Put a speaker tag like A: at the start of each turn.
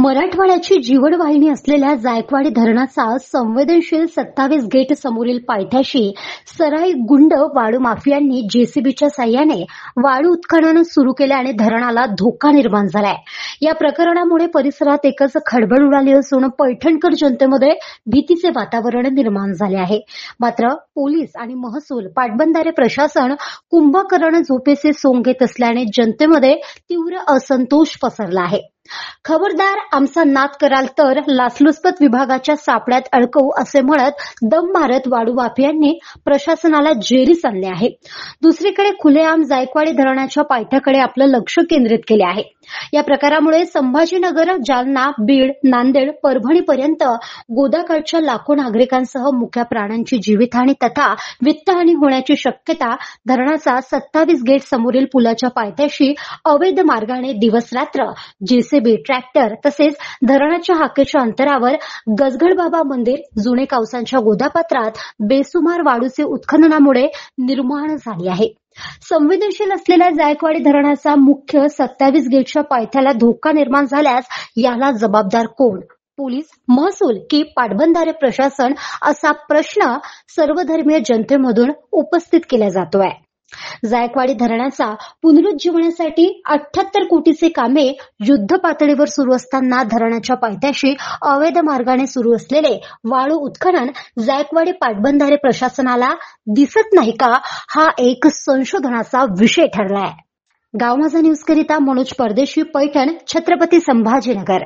A: मराठवाड्याची जीवनवाहिनी असलेल्या जायकवाडी धरणाचा संवेदनशील 27 गेट समोरील पायथ्याशी सराई गुंड वाळू माफियांनी जेसीबीच्या साह्याने वाळू उत्खनन सुरू केल्याने धरणाला धोका निर्माण झालाय। या प्रकरणामुळे परिसरात एकच खळबळ उडाली असून पैठणकर जनतेमध्ये भीतीचे वातावरण निर्माण झाले आहे। मात्र पोलीस आणि महसूल पाटबंधारे प्रशासन कुंभकर्ण झोपेचे सोंग घेत असल्याने जनतेमध्ये तीव्र असंतोष पसरला आहे। खबरदार, आमचा नाद कराल तर लाचलुचपत विभागाच्या सापड्यात अडकवू असे म्हणत दम मारत वाळू माफियांनी प्रशासनाला जेरीस आणले आहे। दुसरीकडे खुलेआम जायकवाडी धरणाच्या पायथ्याकडे आपलं लक्ष केंद्रित केले आहे। या प्रकारामुळे संभाजीनगर, जालना, बीड, नांदेड, परभणीपर्यंत गोदाकाठच्या लाखो नागरिकांसह मुक्या प्राण्यांची जीवितहानी तथा वित्तहानी होण्याची शक्यता धरणाचा 27 गेट समोरील पुलाच्या पायथ्याशी अवैध मार्गाने दिवसरात्र जेसीबी, ट्रॅक्टर तसेच धरणाच्या हाकेच्या अंतरावर गजगडबाबा मंदिर, जुने कावसांच्या गोदापात्रात बेसुमार वाळूचे उत्खननामुळे निर्माण झाली आहे। संवेदनशील असलेल्या जायकवाडी धरणाचा मुख्य 27 गेटच्या पायथ्याला धोका निर्माण झाल्यास याला जबाबदार कोण? पोलीस, महसूल की पाटबंधारे प्रशासन असा प्रश्न सर्वधर्मीय जनतेमधून उपस्थित केला जातोय। जायकवाडी धरणाचा पुनरुज्जीवनासाठी 78 कोटीचे कामे युद्ध पातळीवर सुरू असताना धरणाच्या पायथ्याशी अवैध मार्गाने सुरू असलेले वाळू उत्खनन जायकवाडी पाटबंधारे प्रशासनाला दिसत नाही का, हा एक संशोधनाचा विषय ठरलाय। गाव माझा न्यूज करिता मनोज परदेशी, पैठण, छत्रपती संभाजीनगर।